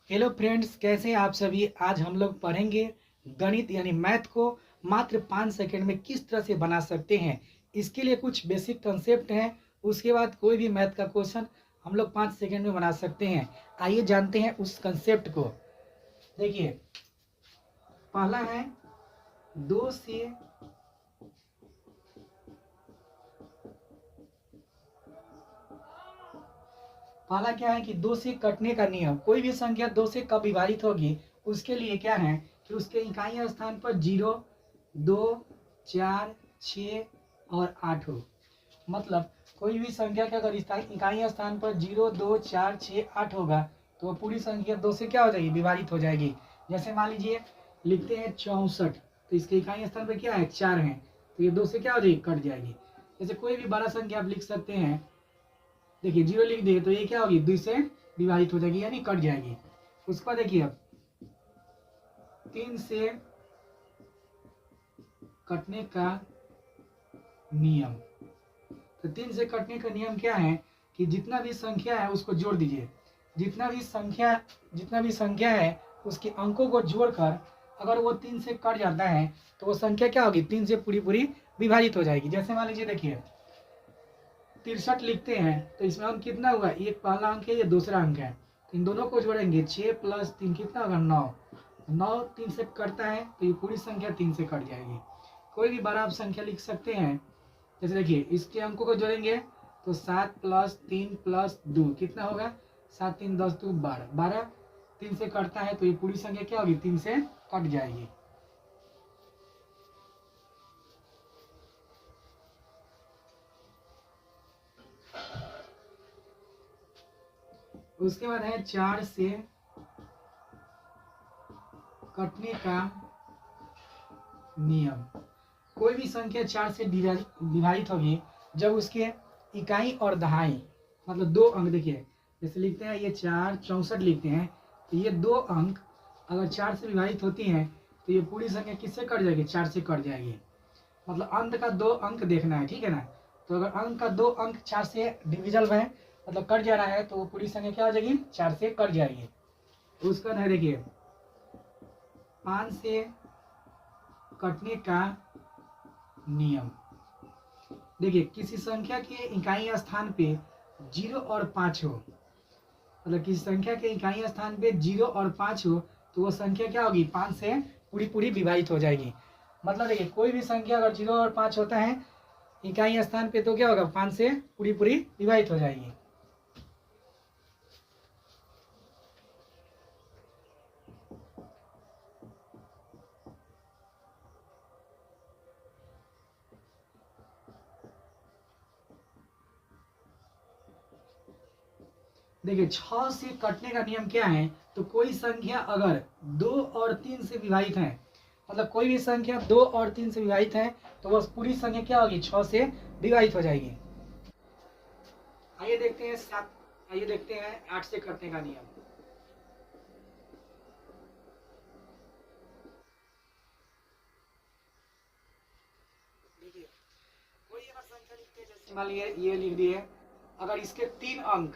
Hello friends, कैसे हैं आप सभी। आज हम लोग पढ़ेंगे गणित यानी मैथ को मात्र 5 सेकंड में किस तरह से बना सकते हैं। इसके लिए कुछ बेसिक कंसेप्ट हैं। उसके बाद कोई भी मैथ का क्वेश्चन हम लोग 5 सेकंड में बना सकते हैं। आइए जानते हैं उस कंसेप्ट को। देखिए, पहला है 2 से पहला क्या है कि 2 से कटने का नियम। कोई भी संख्या 2 से कब विभाजित होगी उसके लिए क्या है कि उसके इकाई स्थान पर 0, 2, 4, 6 और 8 हो। मतलब कोई भी संख्या के अगर इकाई स्थान पर 0, 2, 4, 6, 8 होगा तो वो पूरी संख्या 2 से क्या हो जाएगी, विभाजित हो जाएगी। जैसे मान लीजिए लिखते हैं 64, तो इसके इकाई स्थान पर क्या है, 4 है, तो ये 2 से क्या हो जाएगी, कट जाएगी। जैसे कोई भी बड़ा संख्या आप लिख सकते हैं। देखिए 0 लिख दिए तो ये क्या होगी, 2 से विभाजित हो जाएगी यानी कट जाएगी। उसके बाद देखिए अब 3 से कटने का नियम। तो 3 से कटने का नियम क्या है कि जितना भी संख्या है उसको जोड़ दीजिए। जितना भी संख्या है उसके अंकों को जोड़कर अगर वो 3 से कट जाता है तो वो संख्या क्या होगी, 3 से पूरी पूरी विभाजित हो जाएगी। जैसे मान लीजिए देखिए 63 लिखते हैं तो इसमें अंक कितना हुआ, एक पहला अंक है, ये दूसरा अंक है, तो इन दोनों को जोड़ेंगे 6 + 3 कितना होगा, 9। 9 3 से कटता है तो ये पूरी संख्या 3 से कट जाएगी। कोई भी बड़ा आप संख्या लिख सकते हैं। जैसे देखिए इसके अंकों को जोड़ेंगे तो 7 + 3 + 2 कितना होगा, 7 3 10 2 12। 12 3 से कटता है तो ये पूरी संख्या क्या होगी, 3 से कट जाएगी। उसके बाद है 4 से कटने का नियम। कोई भी संख्या 4 से विभाजित होगी जब उसके इकाई और दहाई मतलब 2 अंक। देखिए जैसे लिखते हैं ये 4 64 लिखते हैं तो ये 2 अंक अगर 4 से विभाजित होती हैं तो ये पूरी संख्या किससे कट जाएगी, 4 से कट जाएगी। मतलब अंत का 2 अंक देखना है, ठीक है ना। तो अगर अंक का 2 अंक 4 से डिविजल है मतलब कट जा रहा है तो वो पूरी संख्या क्या हो जाएगी, 4 से कट जाएगी। उसका है देखिए 5 से कटने का नियम। देखिए किसी संख्या के इकाई स्थान पे 0 और 5 हो, मतलब किसी संख्या के इकाई स्थान पे 0 और 5 हो तो वो संख्या क्या होगी, 5 से पूरी पूरी विभाजित हो जाएगी। मतलब देखिए कोई भी संख्या अगर 0 और 5 होता है इकाई स्थान पे तो क्या होगा, 5 से पूरी पूरी विभाजित हो जाएगी। देखिए 6 से कटने का नियम क्या है, तो कोई संख्या अगर 2 और 3 से विभाजित है, मतलब कोई भी संख्या 2 और 3 से विभाजित है तो बस पूरी संख्या क्या होगी, 6 से विभाजित हो जाएगी। आइए देखते हैं 8 से कटने का नियम। देखिए कोई अगर संख्या लिखते हैं, जैसे मान लीजिए ये लिख दिए, अगर इसके 3 अंक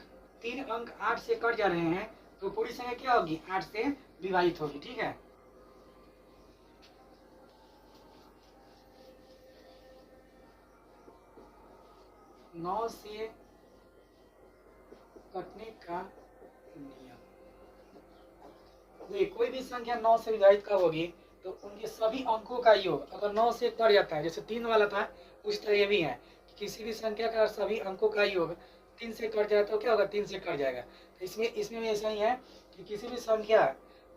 8 से कट जा रहे हैं तो पूरी संख्या क्या होगी, 8 से विभाजित होगी, ठीक है। 9 से कटने का नियम। देखिए कोई भी संख्या 9 से विभाजित कब होगी, तो उनके सभी अंकों का योग अगर 9 से कट जाता है, जैसे 3 वाला था उस तरह ये भी है कि किसी भी संख्या का सभी अंकों का योग 3 से कट जाए तो क्या होगा, 3 से कट जाएगा। तो इसमें भी ऐसा ही है कि किसी भी संख्या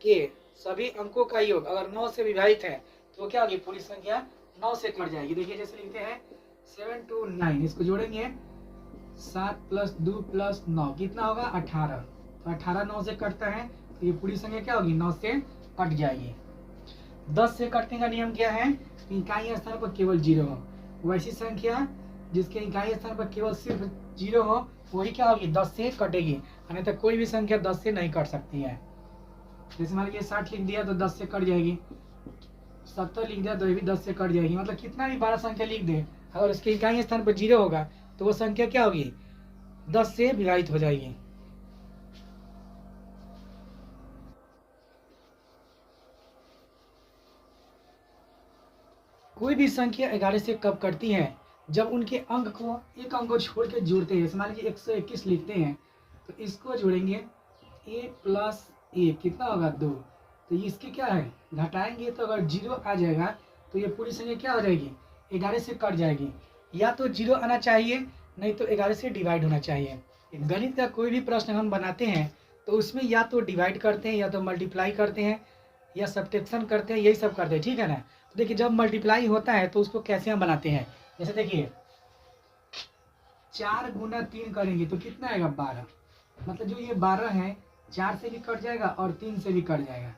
के सभी अंकों का योग अगर 9 से विभाजित है तो क्या होगी, पूरी संख्या 9 से कट जाएगी। देखिए जैसे लिखते हैं 7 2 9, इसको जोड़ेंगे 7 + 2 + 9 कितना होगा, 18। तो 18 9 से कटता है तो ये पूरी संख्या क्या होगी, 9 से कट जाएगी। 10 से कटने का नियम क्या है, इकाई स्थान पर केवल 0 हो। वैसी संख्या जिसके इकाई स्थान पर केवल सिर्फ 0 हो वही क्या होगी, 10 से कटेगी, अन्यथा कोई भी संख्या 10 से नहीं कट सकती है। जैसे मान लीजिए 60 लिख दिया तो 10 से कट जाएगी, 70 लिख दिया तो ये भी 10 से कट जाएगी। मतलब कितना भी बड़ा संख्या लिख दे अगर उसके इकाई स्थान पर 0 होगा तो वो संख्या क्या होगी, 10 से विभाजित हो जाएगी। कोई भी संख्या 11 से कब कटती है? जब उनके अंक को एक अंक को छोड़ के जोड़ते हैं। जैसे मान लीजिए 121 लिखते हैं तो इसको जोड़ेंगे a प्लस ए कितना होगा 2। तो इसके क्या है घटाएंगे तो अगर 0 आ जाएगा तो ये पूरी संख्या क्या हो जाएगी 11 से कट जाएगी। या तो 0 आना चाहिए नहीं तो 11 से डिवाइड होना चाहिए। गणित का कोई भी प्रश्न हम बनाते हैं तो उसमें या तो डिवाइड करते हैं या तो मल्टीप्लाई करते हैं या सब्ट्रैक्शन करते हैं, यही सब करते हैं, ठीक है ना। तो देखिए जब मल्टीप्लाई होता है तो उसको कैसे हम बनाते हैं, जैसे देखिए 4 गुना 3 करेंगे तो कितना आएगा 12। मतलब जो ये 12 है 4 से भी कट जाएगा और 3 से भी कट जाएगा।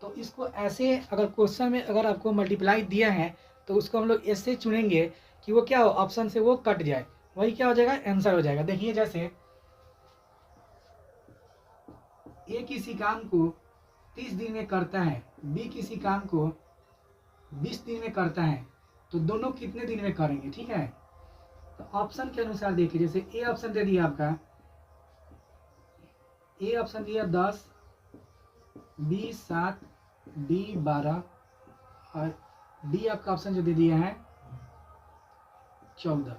तो इसको ऐसे अगर क्वेश्चन में अगर आपको मल्टीप्लाई दिया है तो उसको हम लोग ऐसे चुनेंगे कि वो क्या हो ऑप्शन से वो कट जाए, वही क्या हो जाएगा आंसर हो जाएगा। देखिए जैसे ए किसी काम को 30 दिन में करता है, बी किसी काम को 20 दिन में करता है, तो दोनों कितने दिन में करेंगे, ठीक है। तो ऑप्शन के अनुसार देखिए, जैसे ए ऑप्शन दे दिया आपका, ए ऑप्शन दिया 10, बी 7, डी 12 और डी आपका ऑप्शन जो दे दिया है 14।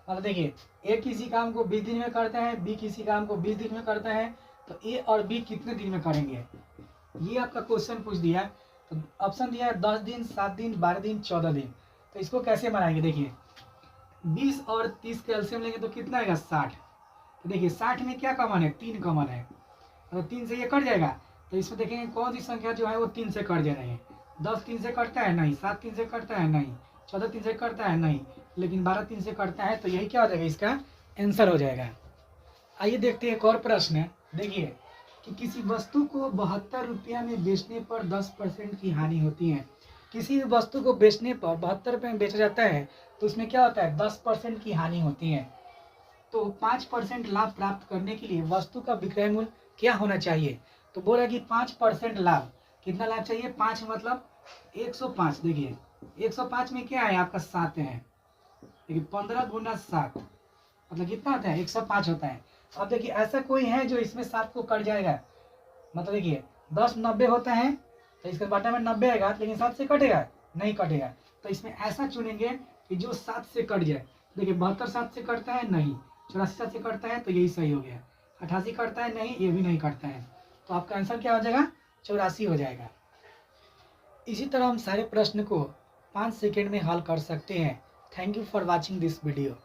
मतलब देखिए ए किसी काम को 20 दिन में करता है, बी किसी काम को 20 दिन में करता है, तो ए और बी कितने दिन में करेंगे, ये आपका क्वेश्चन पूछ दिया। तो ऑप्शन दिया है 10 दिन, 7 दिन, 12 दिन, 14 दिन। तो इसको कैसे बनाएंगे, देखिए 20 और 30 का एलसीएम लेंगे तो कितना आएगा 60। तो देखिए 60 में क्या कॉमन है 3 कॉमन है, तो 3 से ये कट जाएगा। तो इसमें देखेंगे कौन सी संख्या जो है वो 3 से कट जा रही है। 10 3 से कटता है नहीं, 7 3 से कटता है नहीं, 14 3 से कटता है नहीं, लेकिन 12 3 से कटता है, तो यही क्या हो जाएगा इसका आंसर हो जाएगा। आइए देखते हैं एक और प्रश्न है। देखिए कि किसी वस्तु को 72 रुपया में बेचने पर 10% की हानि होती है। किसी भी वस्तु को बेचने पर 72 रुपये में बेचा जाता है तो उसमें क्या होता है 10% की हानि होती है। तो 5% लाभ प्राप्त करने के लिए वस्तु का विक्रय मूल्य क्या होना चाहिए। तो बोला कि 5% लाभ, कितना लाभ चाहिए 5 मतलब 105। देखिए 105 में क्या है आपका 7 है, देखिए 15 गुना 7 मतलब कितना होता है 105 होता है। अब देखिए ऐसा कोई है जो इसमें 7 को कट जाएगा, मतलब देखिए 10 90 होता है तो इसके बाटा में 90 आएगा, लेकिन 7 से कटेगा नहीं कटेगा। तो इसमें ऐसा चुनेंगे कि जो 7 से कट जाए। देखिए 72 7 से कटता है नहीं, 84 7 से कटता है तो यही सही हो गया, 88 कटता है नहीं, ये भी नहीं कटता है, तो आपका आंसर क्या हो जाएगा 84 हो जाएगा। इसी तरह हम सारे प्रश्न को 5 सेकेंड में हल कर सकते हैं। Thank you for watching this video.